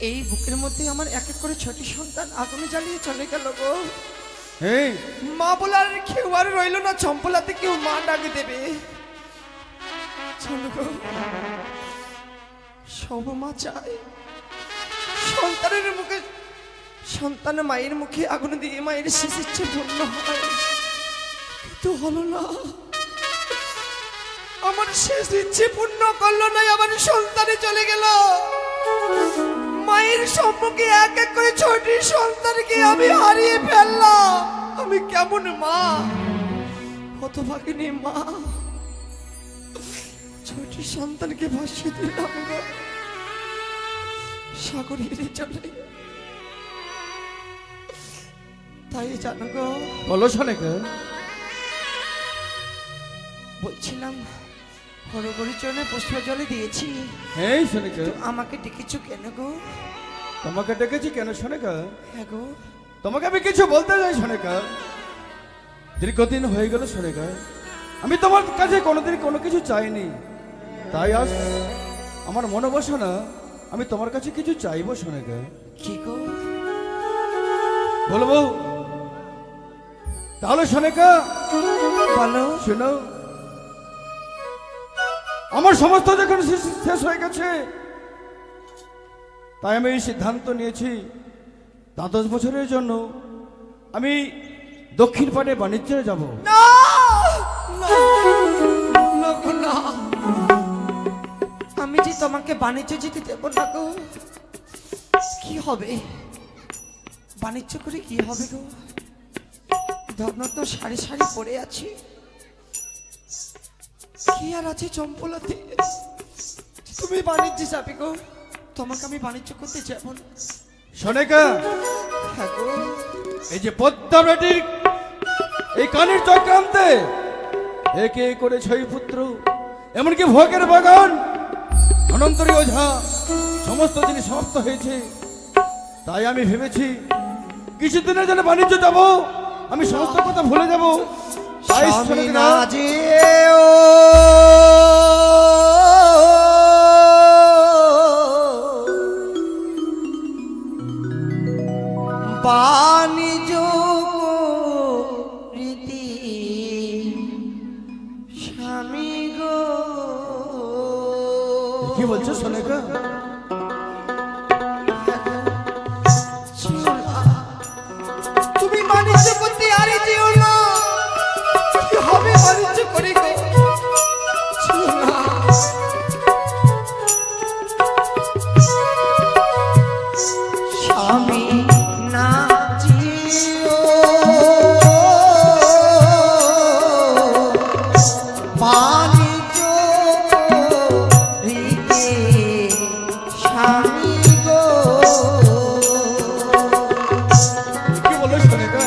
এই বুকের মধ্যে আমার এক এক করে ছোট সন্তান আগুনে জ্বালিয়ে চলে গেল গো। এই মা বলে আর কেউ আর রইল না, চম্পলাতে কেউ মা ডাকে দেবে। চলো গো, সব মা চায় সন্তানের মুখে, সন্তান মায়ের মুখে আগুন দিয়ে মায়ের শেষ ইচ্ছে পূর্ণ হয়, কিন্তু হলো না। আমার শেষ ইচ্ছে পূর্ণ করলো না, আমার সন্তানে চলে গেল। মায়ের সম্মুখে এক এক করে ছোটি সন্তানকে আমি হারিয়ে ফেললাম। আমি কেমন মা, হতভাগিনী মা। ছোটি সন্তানকে ভাসিয়ে দিলাম গো সাগরে চলে। তাই জানো গো, বলো সনেকা। বলছিলাম হরগরি চরণে পুষ্পাঞ্জলি দিয়েছি, এই সনেকা, আমাকে ডেকেছো কেন গো? তোমাকে ডেকেছি কেন সনেকা? হ্যাঁ গো, তোমাকে আমি কিছু বলতে চাই সনেকা। দীর্ঘদিন হয়ে গেল সনেকা, আমি তোমার কাছে কোনোদিন কোনো কিছু চাইনি। তাই আজ আমার মনে বসে না, আমি তোমার কাছে কিছু চাইবো সনেকা। কি গো বলবো তাহলে সনেকা? বলো। শোনো, আমার সমস্ত যখন শেষ হয়ে গেছে, তাই আমি এই সিদ্ধান্ত নিয়েছি, 10 বছরের জন্য আমি দক্ষিণ পাটে বাণিজ্যে যাব। না না, না গো, না। আমি যে তোমাকে বাণিজ্য যেতে দেবো না গো। কি হবে বাণিজ্য করে, কি হবে গো? ধর্ম তো সারি সারি পড়ে আছি, কি আর আছে চম্পলাতে? তুমি বাণিজ্যে যাবে গো, তোমাকে আমি বাণিজ্য করতে যাব না। সনেকা, হ্যাঁ গো, এই যে পদ্মা বেটির এই কানের চক্রান্তে একে করে 6 পুত্র, এমনকি ভোগের বাগান, অনন্তরী ওঝা, সমস্ত জিনিস সমাপ্ত হয়েছে। তাই আমি ভেবেছি কিছুদিনের জন্য বাণিজ্য যাব, আমি সমস্ত কথা ভুলে যাব। তাই স্বামী সনেকা, না যেও বাণিজ্য রীতি স্বামী গো। কি বলছো সনেকা? তুমি বাণিজ্য করতে আরে যেও না, কি হবে বাণিজ্য করে গো? যেও না। স্বামী না যেও বাণিজ্য রীতি স্বামী গো। কি বলো সনেকা?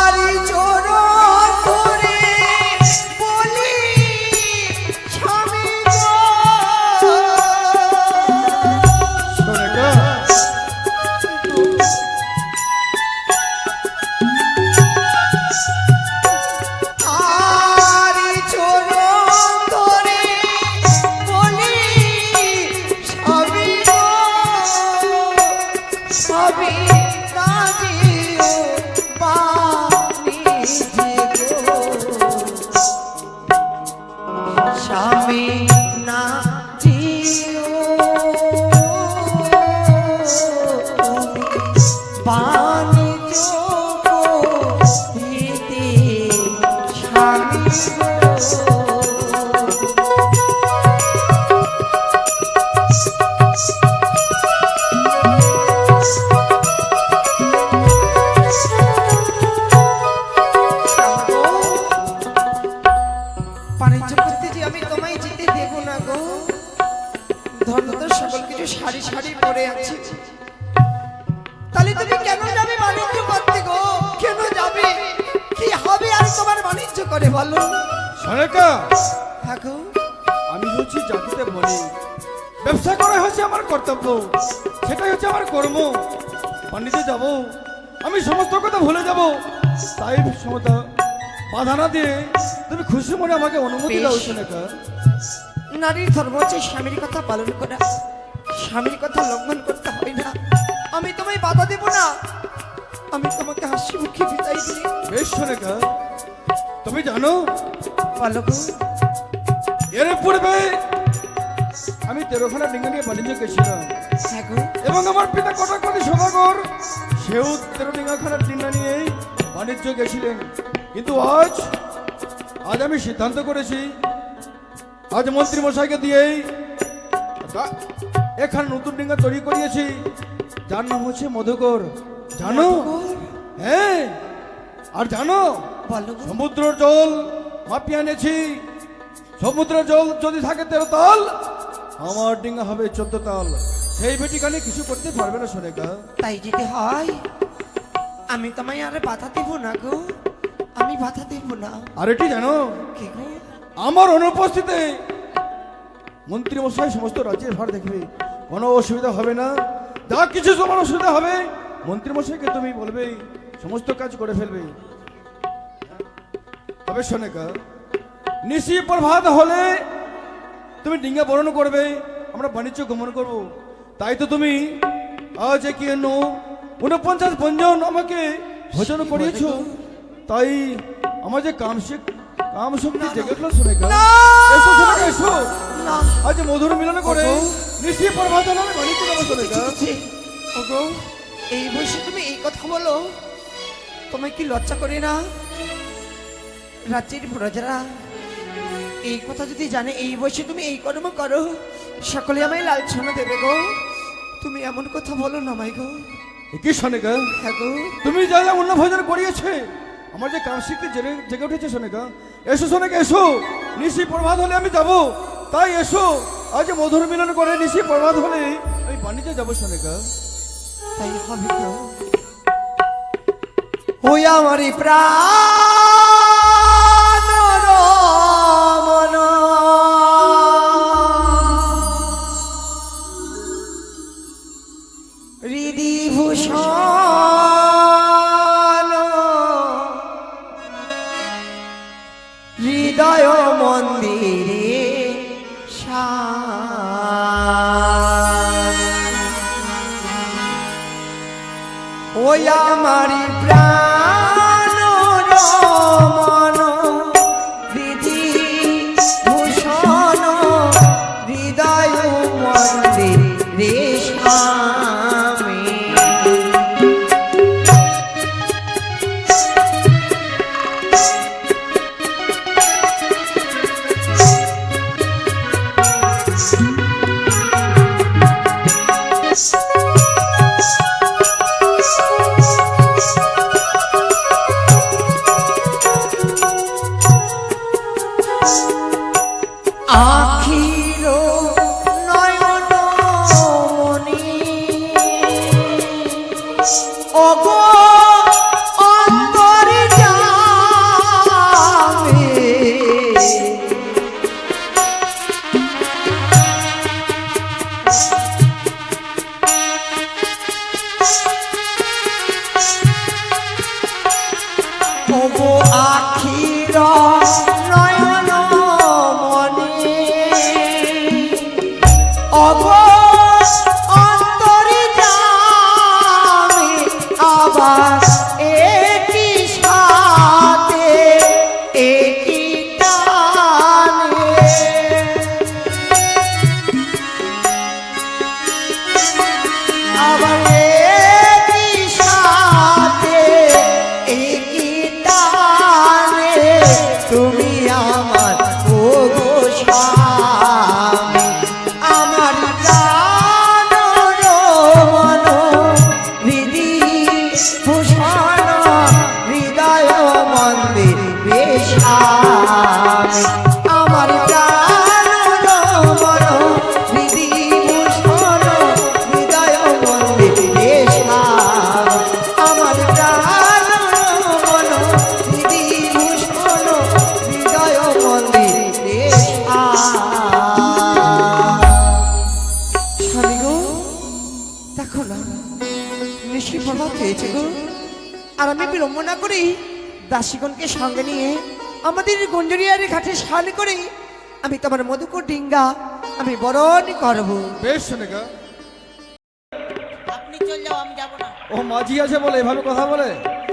আরি চরণ ধরে বলি স্বামী গো। সনেকা, আরি চরণ ধরে বলি স্বামী গো। স্বামী না যেও বাণিজ্যে গো। স্বামী না যেও তুমি বাণিজ্য করতে স্বামী গো। বাণিজ্য করতে যে আমি তোমায় যেতে দেব না গো। ধর্ম তো সকল কিছু সারি সারি পড়ে আছে, তাহলে তুমি কেন যাবে বাণিজ্য করতে গো? কেন যাবে? কি হবে আর তোমার বাণিজ্য করে বলো? সনেকা, হ্যাঁ গো, আমি হচ্ছি জাতিতে বলি ব্যবসা করা হচ্ছে আমার কর্তব্য, সেটাই হচ্ছে আমার কর্ম। পানিতে যাব, আমি সমস্ত কথা ভুলে যাব, তাই সমতা বাধা না দিয়ে তুমি খুশি মনে আমাকে অনুমতি দাও বেশ। সোনাকা। নারীর ধর্ম হচ্ছে স্বামীর কথা পালন করা, স্বামীর কথা লঙ্ঘন করতে হয় না। আমি তোমায় বাধা দেব না, আমি তোমাকে হাসি মুখে বিদায় দিই। বেশ সোনাকা, তুমি জানো বলো গো। এর পূর্বে আমি 13খানা ডিঙ্গা নিয়ে বাণিজ্য গেছিলাম হ্যাঁ গো, এবং আমার পিতা কটাকটি সদাগর সেও 13 ডিঙ্গাখানার ডিঙ্গা নিয়েই বাণিজ্য গেছিলেন। কিন্তু আজ আমি সিদ্ধান্ত করেছি, আজ মন্ত্রী মশাইকে দিয়েই এখানে নতুন ডিঙ্গা তৈরি করিয়েছি, যার নাম হচ্ছে মধুকর। জানো? মধুকর? হ্যাঁ, আর জানো বলো গো। সমুদ্রের জল মাপিয়ে এনেছি। সমুদ্রের জল যদি থাকে 13 তাল, আমার ডিঙ্গা হবে 14 তাল। সেই বেটিখানে কিছু করতে পারবে না সোনেকা। তাই যদি হয় আমি তোমায় আর বাধা দেব না গো, আমি বাধা দেব না। আর এটি জানো, কি গো? আমার অনুপস্থিতে মন্ত্রী মশাই সমস্ত রাজ্যের ভার দেখবে, কোনো অসুবিধা হবে না। যা কিছু তোমার অসুবিধা হবে মন্ত্রী মশাইকে তুমি বলবে, সমস্ত কাজ করে ফেলবে। তবে সোনেকা, নিশি প্রভাত হলে তুমি ডিঙ্গা বরণ করবে, আমরা বাণিজ্য গমন করব। তাই তো তুমি আজ কি 49 পঞ্জন আমাকে ভোজন করিয়েছ। তাই আমার যে কাম শক্তি জেগে উঠলো সোনেকা। না! এসো সোনেকা, এসো, না, আজ মধুর মিলন করে ওগো। নিশি প্রভাত হলে আমি বাণিজ্য যাবো সোনেকা। ওগো, এই বয়সে তুমি এই কথা বলো, তোমায় কি লজ্জা করে না? রাজ্যের প্রজারা এই কথা যদি জানে এই বয়সে তুমি এই কর্ম করো, সকলে আমায় লালছনা দেবে গো। তুমি এমন কথা বলো না মাই গো। এ কি সোনেকা, হ্যাঁ গো, তুমি যা যা অন্ন ভোজন করিয়েছে, আমার যে কাম শক্তি জেগে উঠেছে সোনেকা। এসো সোনেকা, এসো, নিশি প্রভাত হলে আমি যাব। তাই এসো, আজ মধুর মিলন করে নিশি প্রভাত হলে আমি বাণিজ্যে যাবো সোনেকা। তাই হবে গো। ওই আমারই প্রাণ রমন, হৃদিভূষণ, হৃদয় মন্দিরে ওই আমারি প্রাণ রমন, বিধি ভূষণ, হৃদয় মন্দিরে স্বামী। আখির নয়ন মনি, ওগো অন্তর যাবে, ওগো আখির নয়ন মনি, ওগো অন্তর যাবে, আবার একই সাথে একই টানে, আবার একই সাথে একই টানে, তুমি আমার ওগো স্বামী। আমার প্রাণ রমন, হৃদি ভূষণ, হৃদয় মন্দিরে স্বামী। আমার প্রাণ রমন, হৃদি ভূষণ, হৃদয় মন্দিরে স্বামী। আমার প্রাণ রমন, হৃদি ভূষণ, হৃদয় মন্দিরে স্বামী। হয়েছে গো। আর আমি বিলম্ব না করি দাসীগণকে সঙ্গে নিয়ে আমাদের গঞ্জরিয়ার ঘাটে সাল করে আমি তোমার মধুকর ডিঙ্গা আমি বরণ করব। বেশ শোনেগা, আপনি চল যাও, আমি যাব না। ও মাঝি আছে বলে এভাবে কথা বলে?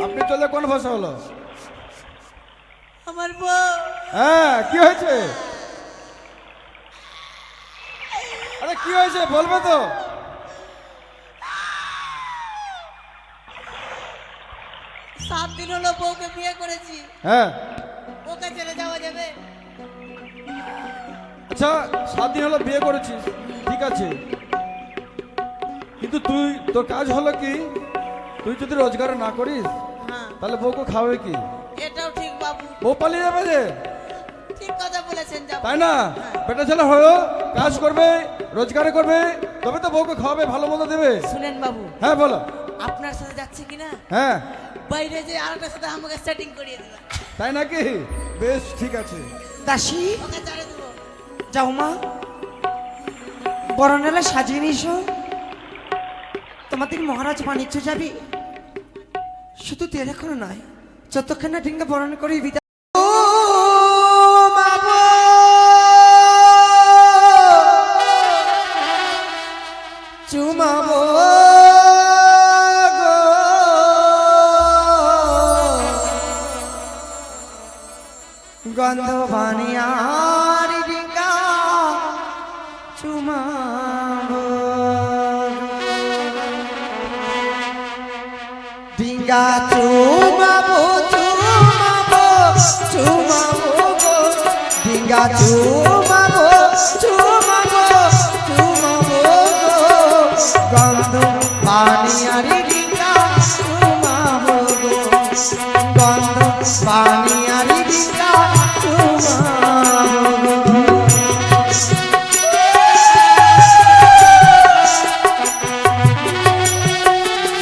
আপনি চলে কোন ভাষা হলো? আমার বউ হ্যাঁ, কি হয়েছে? আরে কি হয়েছে বলবে তো? 7 দিন হলো বউকে বিয়ে করেছি, হ্যাঁ, ওকে ছেড়ে যাওয়া যাবে? আচ্ছা 7 দিন হলো বিয়ে করেছিস, ঠিক আছে, কিন্তু তোর কাজ হলো কি? তুই যদি রোজগার না করিস হ্যাঁ, তাহলে বউকে খাবে কি? এটাও ঠিক বাবু, বউ পালিয়ে যাবে যে, ঠিক কথা বলেছেন। যাব তাই না? বেটা ছেলে হলো কাজ করবে, রোজগার করবে, তবে তো বউকে খাওয়াবে, ভালো মতো দেবে। শুনেন বাবু, হ্যাঁ বলো। আপনার সাথে যাচ্ছে কিনা হ্যাঁ, বাইরে যে আরেকটার সাথে আমাকে সেটিং করিয়ে দিবা। তাই নাকি? বেশ ঠিক আছে। দাসী ওকে ছাড়ে দেবো। যাও মা, বরণালা সাজিয়ে নিছো। তোমাদের মহারাজ বাণিজ্য যাবি, শুধু তেরে কোনো নয়, যতক্ষণ না ডিঙ্গা বরণ করে বিদায়। ও মা গো, চুমাবো গো, গন্ধ বানিয়ার ডিঙ্গা চুমাবো, ডিঙ্গা চুমাবো চুমাবো চুমাবো গো, ডিঙ্গা চুমাবো চুমাবো চুমাবো গো, গন্ধ বানিয়ার ডিঙ্গা চুমাবো গো, গন্ধ বানিয়ার ডিঙ্গা চুমাবো গো।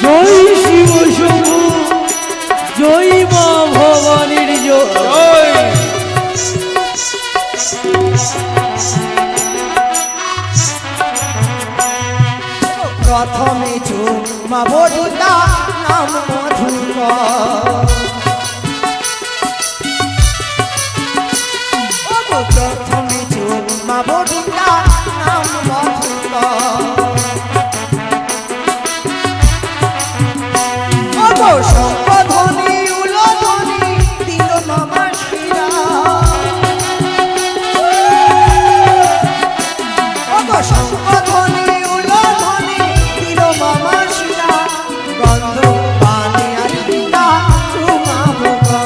জয় শিব শম্ভু, জয় মা ভবানীর জয়। প্রথমে চুমাবো ডিঙ্গা নাম মধুকর, প্রথমে চুমাবো ডিঙ্গা নাম মধুকর, শঙ্খধ্বনি উলধ্বনি দিল মামা শিরা, শঙ্খধ্বনি উলধ্বনি দিল মামা শিরা, গন্ধ বানিয়ার ডিঙ্গা চুমাবো গো,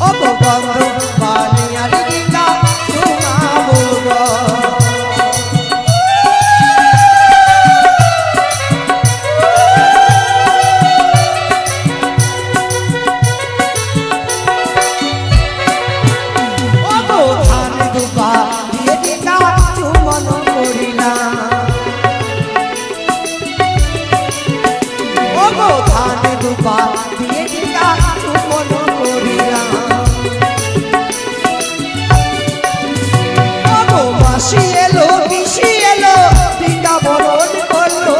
ও গো গন্ধ বানিয়ার ডিঙ্গা চুমাবো গো। ধান দুপা দিয়ে ডিঙ্গা চুমন করিলাম, ধান দুপা দিয়ে ডিঙ্গা চুমন করিলাম, বাসি এলো বিশি এলো ডিঙ্গা বরণ করলো,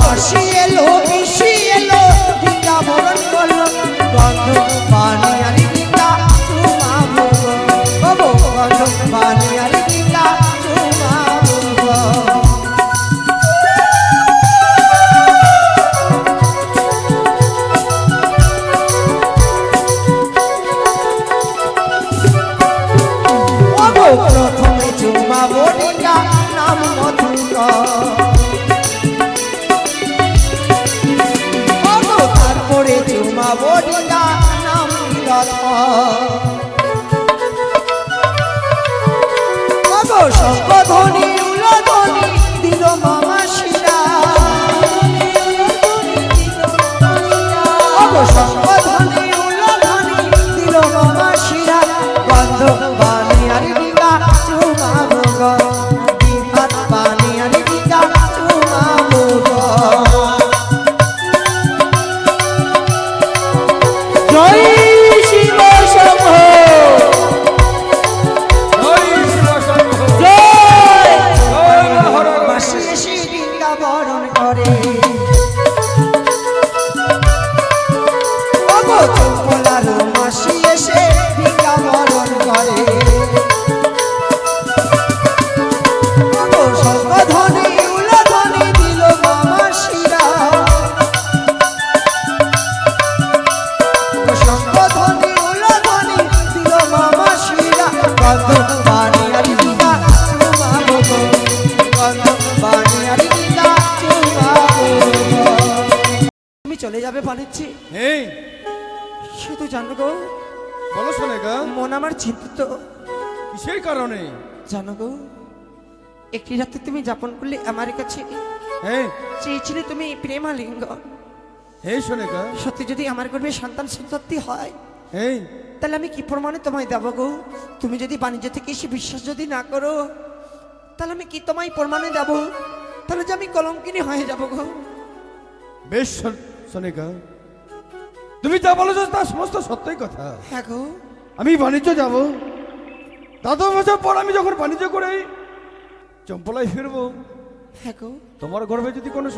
মাসি এলো বিশি এলো ডিঙ্গা বরণ করলো, গন্ধ বানিয়ার ডিঙ্গা চুমাবো গো, গন্ধ বানিয়ার ডিঙ্গা চুমাবো গো। প্রথমে চুমাবো ডিঙ্গা নাম মধুকর, তারপরে চুমাবো ডিঙ্গা নাম নীলধ্বজ, শঙ্খধ্বনি উলধ্বনি দিল মামা শিরা, শঙ্খধ্বনি উলধ্বনি দিল মামা শিরা, গন্ধ বানিয়ার ডিঙ্গা চুমাবো গো, বিভাত বানিয়ার ডিঙ্গা চুমাবো গো। জয় শিব শম্ভু, জয় শিব শম্ভু। জয় বানিয়েছি এই শুধু জানো গো বলো সোনেকা, মন আমার চিন্তিত কিসের কারণে? জানো গো একটি রাতে তুমি যাপন করলে আমার কাছে হ্যাঁ চেয়েছিলে তুমি প্রেমালিঙ্গ। এই সোনেকা, সত্যি যদি আমার গর্ভে সন্তান সন্ততি হয় এই তাহলে আমি কি প্রমাণে তোমায় দেবো গো? তুমি যদি বাণিজ্য থেকে এসে বিশ্বাস যদি না করো তাহলে আমি কি তোমায় প্রমাণে দেবো? তাহলে যে আমি কলঙ্কিনী হয়ে যাবো গো। বেশ সোনেকা, তুমি যা বলেছো তা সমস্ত সত্যই কথা। হ্যাঁ গো আমি বাণিজ্য যাব, 10 বছর পর আমি যখন বাণিজ্য করে চম্পলায় ফিরবো, হ্যাঁ গো তোমার গর্ভে যদি কোনো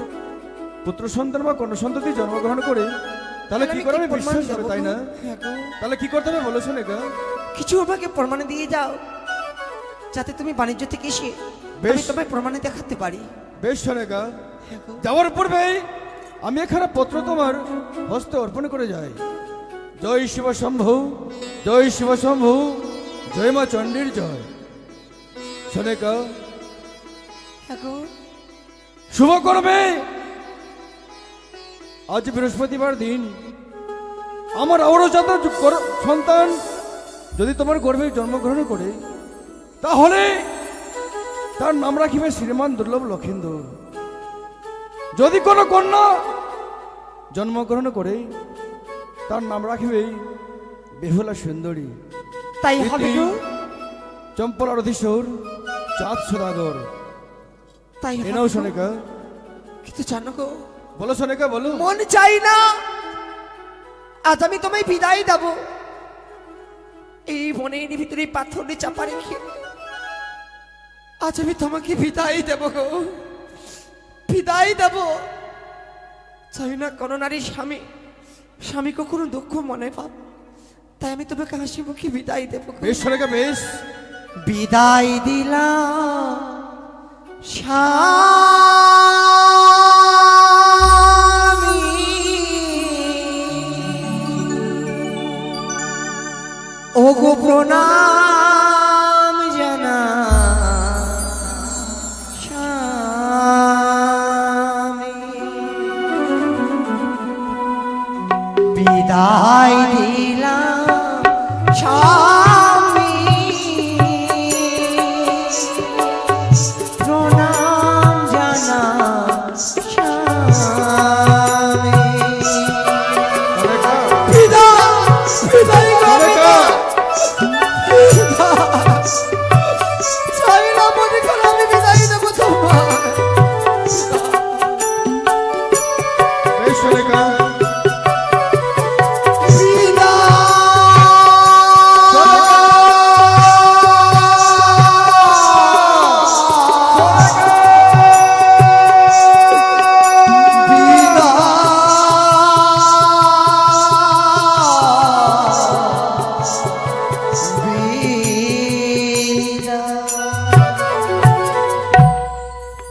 পুত্র সন্তান বা কোনো সন্ততি জন্মগ্রহণ করে তাহলে কি আমি করে? আমি প্রমাণ বিশ্বাস দেবো করে, তাই গো? না? হ্যাঁ গো তাহলে কি করতে হবে বলো সোনেকা? কিছু আমাকে প্রমাণে দিয়ে যাও যাতে তুমি বাণিজ্য থেকে এসে বেশ। আমি তোমায় প্রমাণে দেখাতে পারি। বেশ সোনেকা, হ্যাঁ গো যাওয়ার পূর্বেই আমি এখানে পত্র তোমার হস্তে অর্পণ করে যাই। জয় শিব শম্ভু, জয় শিব শম্ভু, জয় মা চণ্ডীর জয়। সোনেকা, হ্যাঁ গো শুভ কর্মে আজ বৃহস্পতিবার দিন আমার অবরজাত সন্তান যদি তোমার গর্ভে জন্মগ্রহণ করে তাহলে তার নাম রাখিবে শ্রীমান দুর্লভ লক্ষিন্দর। যদি কোনো কন্যা জন্মগ্রহণ করে তার নাম রাখিবে বেহুলা সুন্দরী। তাই হবে গো চম্পলার অধীশ্বর চাঁদ সদাগর। তাই হবে এনাও গো। সোনেকা, কিন্তু জানো গো বলো সোনেকা বলো। মন চাই না আজ আমি তোমায় বিদায় দেব এই বনের ভিতরে পাথরে চাপা রেখে। আজ আমি তোমাকে বিদায় দেব গো, বিদায় দেব। চাই না কোনো নারী স্বামী কখনো দুঃখ মনে পাব, তাই আমি তোমাকে হাসি মুখে বিদায় দেব গো। বেশ সোনেকা বেশ। বিদায় দিলাম ওগো প্রণাম জানা স্বামী, বিদায় দিলাম স্বামী, প্রণাম জানা স্বামী। সোনেকা, বিদায় বিদায় সোনেকা, চাই না মনে করো আমি বিদায় দেবো তোমার। বেশ সোনেকা,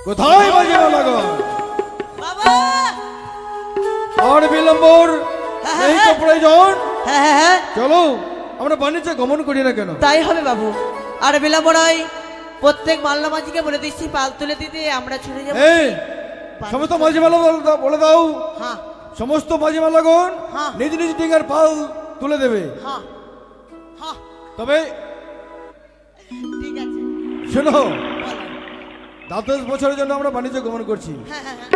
কোথায় বাজে লাগো? বাবা আর বিলম্বর এই তো প্রয়োজন। হ্যাঁ হ্যাঁ হ্যাঁ চলো আমরা বাণিজ্যে গমন করি না কেন? তাই হবে বাবু। আর বিলম্ব নয়, প্রত্যেক মাল্লা মাঝিকে বলে দিচ্ছি পাল তুলে দিতে আমরা ছুটে যাবো। এই সমস্ত মাঝি মালা বলে দাও, হ্যাঁ সমস্ত মাঝি মালাগণ হ্যাঁ। নিজ নিজ ডিঙার পাল তুলে দেবে। হ্যাঁ হ্যাঁ তবে ঠিক আছে শোনো, বলো। 10 বছরের জন্য আমরা বাণিজ্য গমন করছি। হ্যাঁ হ্যাঁ হ্যাঁ